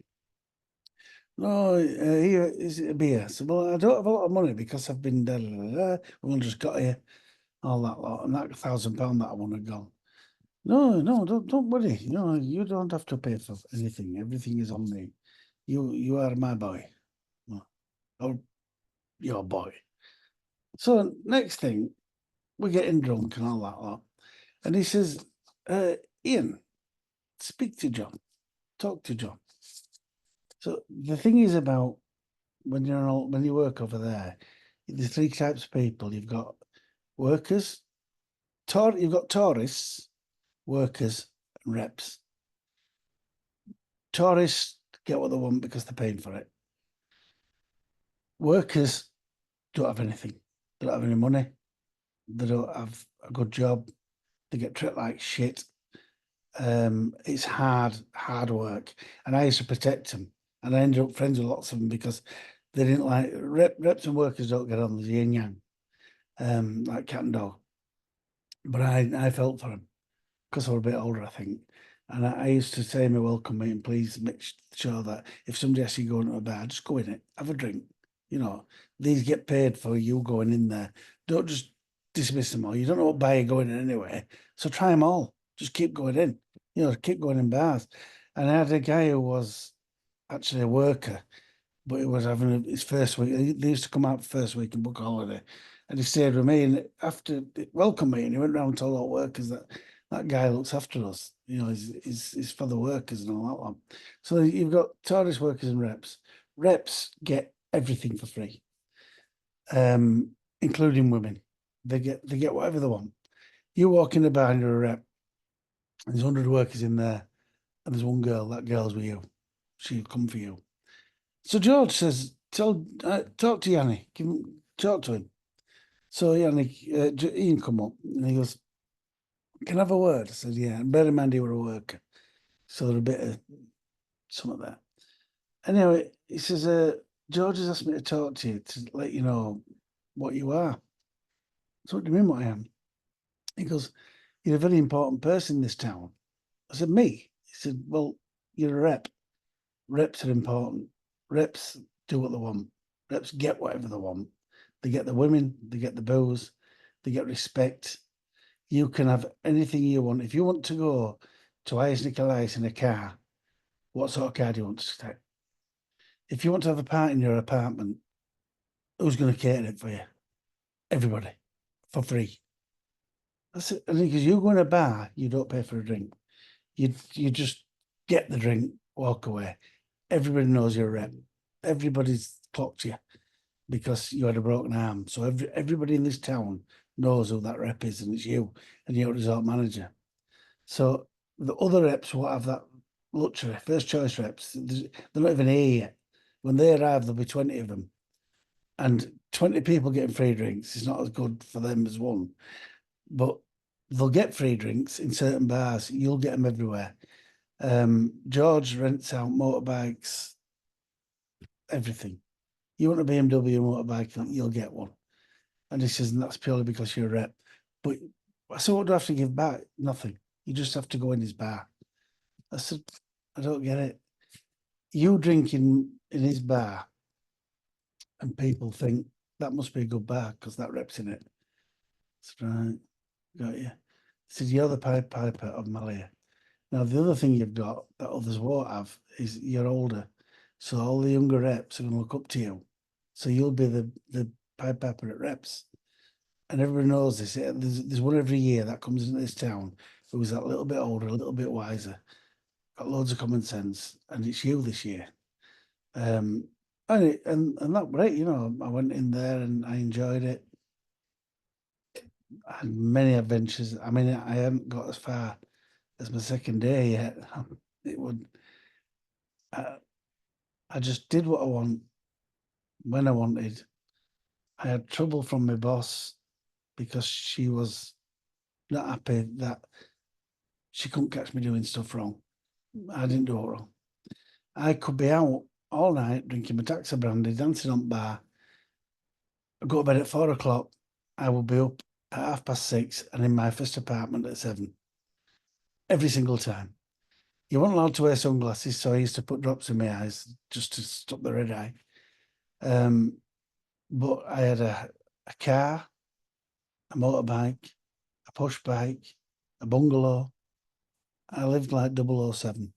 No, here is it a beer? So, well, I don't have a lot of money because I've been we all just got here, all that lot, and that £1,000 that I want to go. No, don't worry. No, you don't have to pay for anything. Everything is on me. You are my boy. Or your boy. So next thing, we're getting drunk and all that lot. And he says, Ian, speak to John. Talk to John. So the thing is about when you work over there, there's 3 types of people. You've got workers, you've got tourists, workers, and reps. Tourists get what they want because they're paying for it. Workers don't have anything. They don't have any money. They don't have a good job. They get treated like shit. It's hard work. And I used to protect them. And I ended up friends with lots of them because they didn't like reps and workers don't get on. There's yin yang, like cat and dog. But I felt for them because I was a bit older, I think. And I used to say in my welcome meeting, please make sure that if somebody asks you to go into a bar, just go in it, have a drink. You know, these get paid for you going in there. Don't just dismiss them all. You don't know what bar you're going in anyway. So try them all. Just keep going in. You know, keep going in bars. And I had a guy who was actually a worker, but he was having his first week. They used to come out first week and book a holiday. And he stayed with me. And after the welcome meeting, he went around and told all workers that guy looks after us. You know, he's for the workers and all that one. So you've got tourist workers and reps. Reps get everything for free, including women. They get whatever they want. You walk in the bar and you're a rep. There's 100 workers in there, and there's one girl. That girl's with you. She'll come for you. So George says, talk to Yanni. Talk to him. So Yanni, Ian come up and he goes, can I have a word? I said, yeah. And bear in mind you were a worker. So there's a bit of something there. Anyway, he says, George has asked me to talk to you to let you know what you are. So what do you mean what I am? He goes, you're a very important person in this town. I said, me? He said, well, you're a rep. Reps are important. Reps do what they want. Reps get whatever they want. They get the women, they get the booze, they get respect. You can have anything you want. If you want to go to Ice Nicolai's in a car, what sort of car do you want to take? If you want to have a party in your apartment, who's going to cater it for you? Everybody, for free. That's it. And because you go in a bar, you don't pay for a drink. You just get the drink, walk away. Everybody knows you're a rep. Everybody's clocked you because you had a broken arm. So everybody in this town knows who that rep is, and it's you, and you're a resort manager. So the other reps will have that luxury. First choice reps, they're not even here yet. When they arrive, there'll be 20 of them. And 20 people getting free drinks is not as good for them as one. But they'll get free drinks in certain bars. You'll get them everywhere. George rents out motorbikes, everything. You want a BMW motorbike, you'll get one. And he says, and that's purely because you're a rep. But so what do I have to give back? Nothing. You just have to go in his bar. I said, I don't get it. You drinking in his bar, and people think that must be a good bar because that rep's in it. That's right. Got you. He said, you're the Pied Piper of Malaya. Now, the other thing you've got that others won't have is you're older. So all the younger reps are going to look up to you. So you'll be the Pied Piper at reps. And everybody knows this. There's one every year that comes into this town who's that little bit older, a little bit wiser, got loads of common sense, and it's you this year. And that great, you know. I went in there and I enjoyed it. I had many adventures. I mean, I hadn't got as far as my second day yet. It would. I just did what I want when I wanted. I had trouble from my boss because she was not happy that she couldn't catch me doing stuff wrong. I didn't do it wrong. I could be out all night drinking my taxa brandy, dancing on bar. I go to bed at 4 o'clock. I will be up at 6:30 and in my first apartment at 7. Every single time. You weren't allowed to wear sunglasses, so I used to put drops in my eyes just to stop the red eye. But I had a car, a motorbike, a push bike, a bungalow. I lived like 007.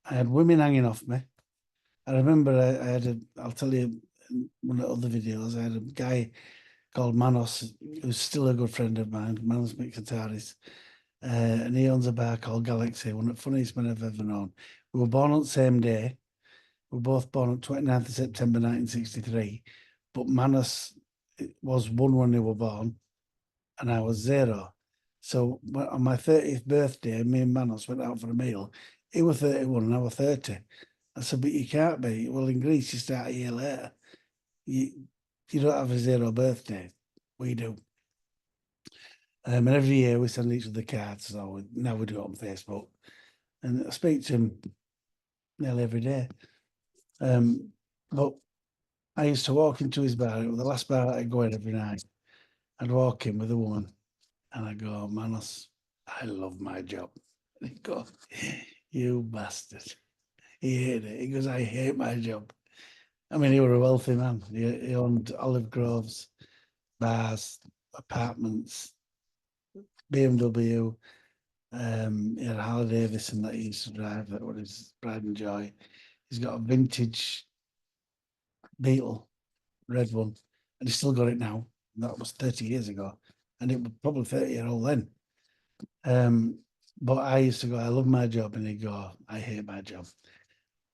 I had women hanging off me. I remember I had I'll tell you in one of the other videos, I had a guy called Manos, who's still a good friend of mine, Manos Mixataris. And he owns a bar called Galaxy, one of the funniest men I've ever known. We were born on the same day. We were both born on 29th of September 1963. But Manos was 1 when they were born, and I was 0. So on my 30th birthday, me and Manos went out for a meal. He was 31 and I was 30. I said, but you can't be. Well, in Greece, you start a year later. You don't have a 0 birthday. We do. And every year we send each other cards. So now we do it on Facebook. And I speak to him nearly every day. But I used to walk into his bar. It was the last bar I'd go in every night. I'd walk in with a woman and I'd go, Manos, I love my job. And he'd go, you bastard. He hated it. He goes, I hate my job. I mean, he was a wealthy man. He owned olive groves, bars, apartments, BMW. He had a Harley Davidson that he used to drive. That was his pride and joy. He's got a vintage Beetle, red one, and he's still got it now. That was 30 years ago, and it was probably 30-year-old then. But I used to go, I love my job, and he'd go, I hate my job.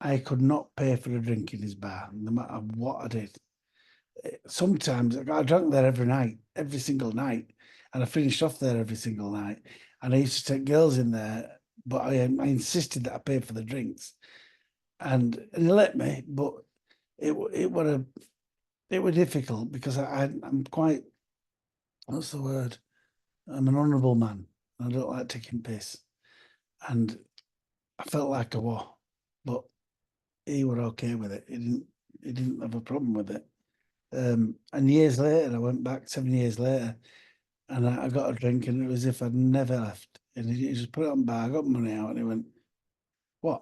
I could not pay for a drink in his bar, no matter what I did. Sometimes I drank there every night, every single night, and I finished off there every single night. And I used to take girls in there, but I insisted that I paid for the drinks, and he let me. But it was difficult because I'm quite, what's the word? I'm an honourable man. I don't like taking piss, and I felt like I was, but he were okay with it. He didn't have a problem with it. And years later, I went back 7 years later, and I got a drink, and it was as if I'd never left. And he just put it on bar, I got money out, and he went, what?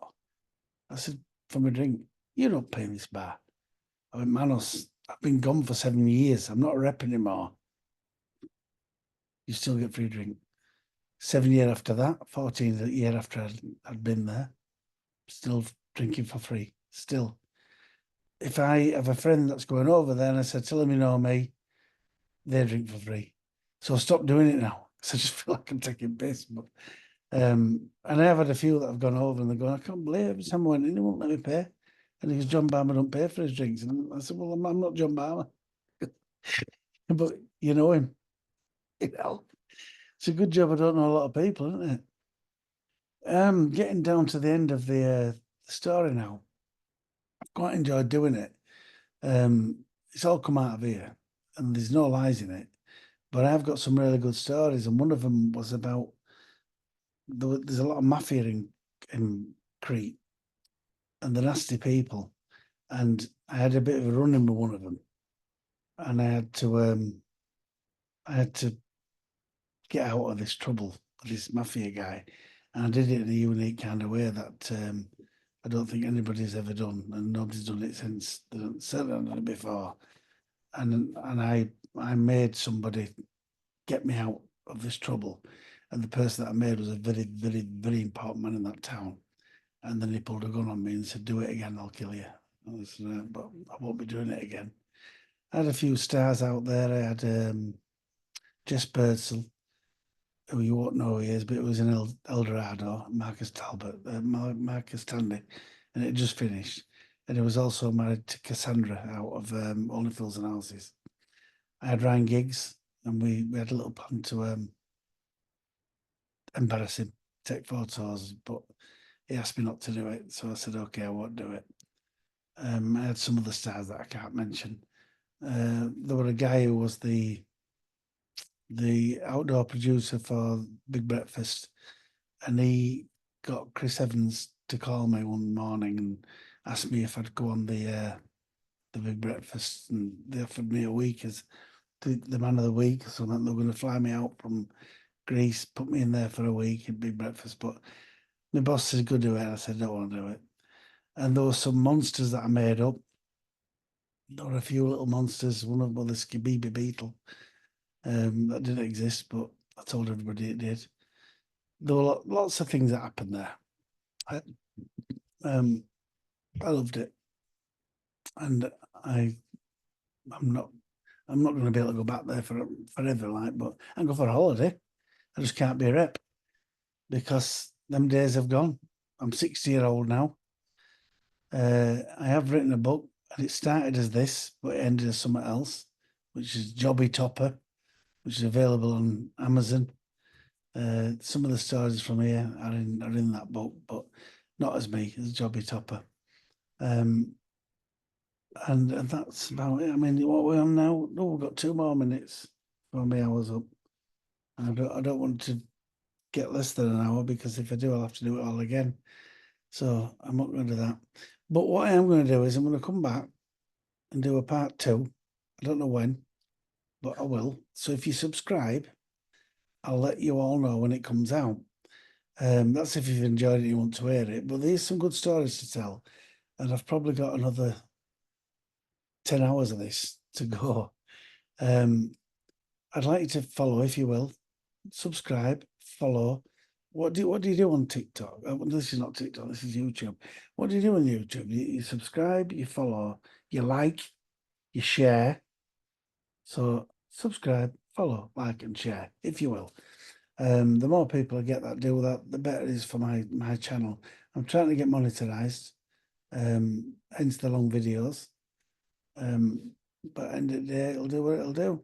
I said, from a drink. You don't pay this bar. I went, Manos, I've been gone for 7 years. I'm not a rep anymore. you still get free drink. 7 year after that, 14 a year after I'd been there, still drinking for free. Still. If I have a friend that's going over there and I said, tell them you know me, they drink for free. So I stopped doing it now. So I just feel like I'm taking piss. But and I have had a few that have gone over and they're going, I can't believe every time I went in, he won't let me pay. And he goes, John Barmer don't pay for his drinks. And I said, well, I'm not John Barmer. But you know him. You know, it's a good job I don't know a lot of people, isn't it? Getting down to the end of the story now. I've quite enjoyed doing it. It's all come out of here, and there's no lies in it. But I've got some really good stories, and one of them was about there's a lot of mafia in Crete, and the nasty people. And I had a bit of a run in with one of them, and I had to get out of this trouble with this mafia guy, and I did it in a unique kind of way that I don't think anybody's ever done, and nobody's done it since. They don't certainly done it before, and I made somebody get me out of this trouble, and the person that I made was a very, very, very important man in that town. And then he pulled a gun on me and said, "Do it again, I'll kill you." I said, "But I won't be doing it again." I had a few stars out there. I had Jess Birdsell, who you won't know who he is, but it was in El Dorado, Marcus Talbot, Marcus Tandy, and it just finished. And he was also married to Cassandra out of Only Fools and Houses. I had Ryan Giggs, and we had a little plan to embarrass him, take photos, but he asked me not to do it. So I said, okay, I won't do it. I had some other stars that I can't mention. There were a guy who was the outdoor producer for Big Breakfast, and he got Chris Evans to call me one morning and asked me if I'd go on the Big Breakfast, and they offered me a week as the man of the week or something. They were going to fly me out from Greece, put me in there for a week at Big Breakfast, but my boss said, go do it. And I said, I don't want to do it. And there were some monsters that I made up. There were a few little monsters. One of them was the Skibibi beetle that didn't exist, but I told everybody it did. There were lots of things that happened there. I loved it, and I'm not going to be able to go back there forever, like, but I can go for a holiday. I just can't be a rep because them days have gone. I'm 60-year-old now. I have written a book, and it started as this, but it ended as something else, which is Jobby Topper, which is available on Amazon. Some of the stories from here are in that book, but not as me, as Jobby Topper. And that's about it. I mean, what we're on now? No, we've got 2 more minutes for my hours up. I don't want to get less than an hour, because if I do, I'll have to do it all again. So I'm not going to do that. But what I am going to do is I'm going to come back and do a part 2. I don't know when, but I will. So if you subscribe, I'll let you all know when it comes out. That's if you've enjoyed it and you want to hear it. But there's some good stories to tell, and I've probably got another 10 hours of this to go. I'd like you to follow, if you will, subscribe, follow. What do you do on TikTok? This is not TikTok, this is YouTube. What do you do on YouTube? You subscribe, you follow, you like, you share. So subscribe, follow, like, and share, if you will. The more people I get that do that, the better it is for my channel. I'm trying to get monetized, hence the long videos. But end of the day, it'll do what it'll do.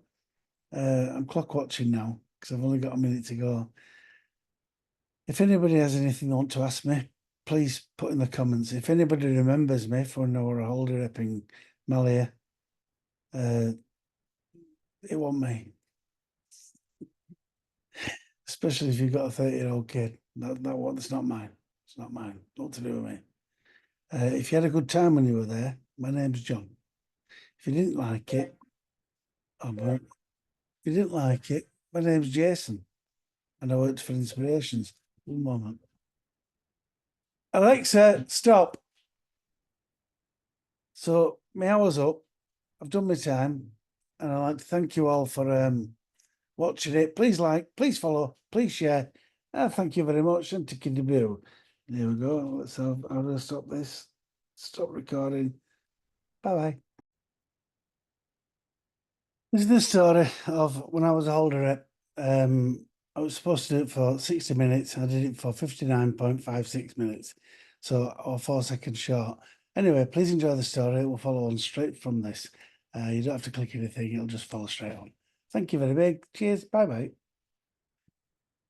I'm clock watching now because I've only got a minute to go. If anybody has anything they want to ask me, please put in the comments. If anybody remembers me from Nora Holder up in Malia, it wasn't me. Especially if you've got a 30-year-old kid. That's not mine. It's not mine. Not to do with me. If you had a good time when you were there, my name's John. If you didn't like it, if you didn't like it, my name's Jason, and I worked for Inspirations. One moment. Alexa, stop. So my hour's up. I've done my time, and I'd like to thank you all for watching it. Please like, please follow, please share. Thank you very much. And tickety-boo. There we go. Let's have, I'm going to stop this. Stop recording. Bye-bye. This is the story of when I was a holder rep. I was supposed to do it for 60 minutes. I did it for 59.56 minutes. So, or 4 seconds short. Anyway, please enjoy the story. It will follow on straight from this. You don't have to click anything. It'll just follow straight on. Thank you very big. Cheers. Bye-bye.